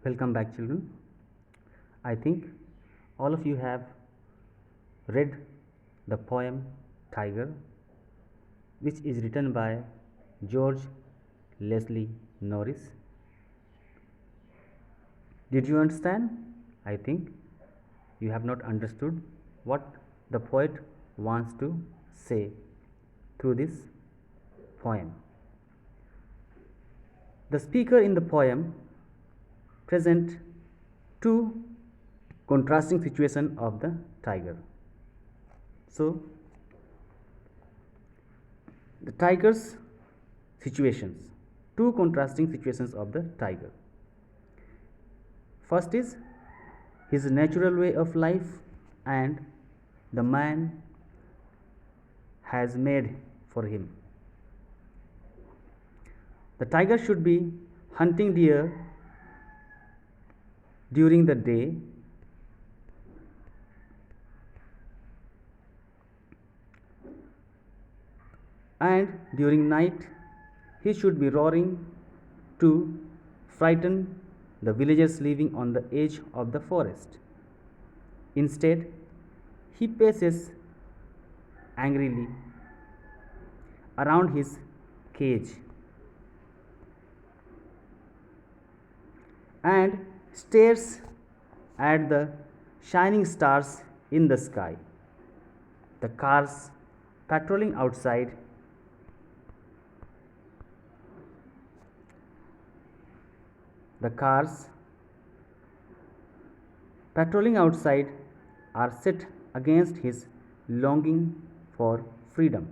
Welcome back, children. I think all of you have read the poem Tiger, which is written by George Leslie Norris. Did you understand? I think you have not understood what the poet wants to say through this poem. The speaker in the poem present two contrasting situations of the tiger. So, the tiger's situations, two contrasting situations of the tiger. First is his natural way of life and the man has made for him. The tiger should be hunting deer during the day and during night he should be roaring to frighten the villagers living on the edge of the forest. Instead, he paces angrily around his cage and stares at the shining stars in the sky. The cars patrolling outside are set against his longing for freedom.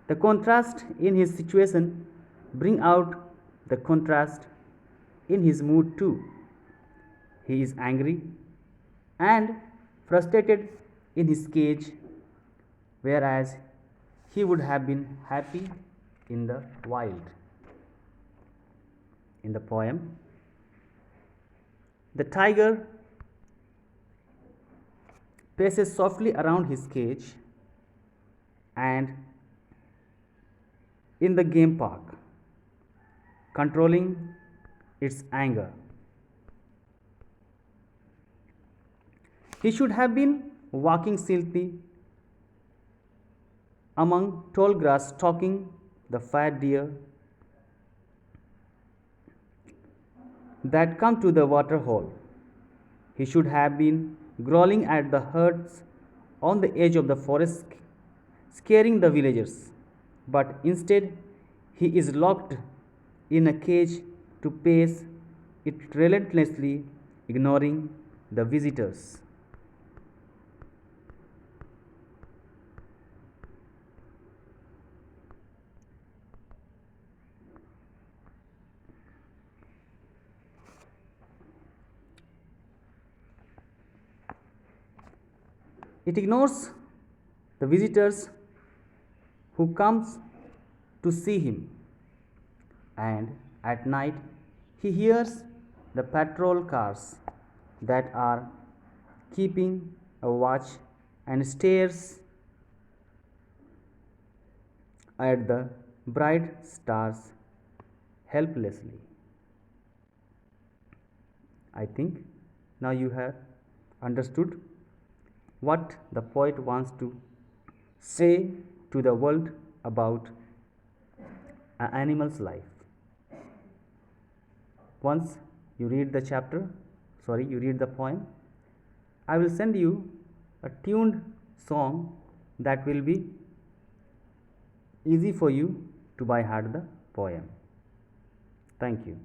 The contrast in his situation bring out the contrast in his mood too. He is angry and frustrated in his cage, whereas he would have been happy in the wild. In the poem, the tiger paces softly around his cage and in the game park, controlling its anger. He should have been walking silently among tall grass, stalking the fat deer that come to the water hole. He should have been growling at the herds on the edge of the forest, scaring the villagers. But instead, he is locked in a cage to pace it relentlessly, ignoring the visitors. It ignores the visitors who comes to see him, and at night he hears the patrol cars that are keeping a watch and stares at the bright stars helplessly. I think now you have understood what the poet wants to say to the world about an animal's life. Once you read the poem, I will send you a tuned song that will be easy for you to by heart the poem. Thank you.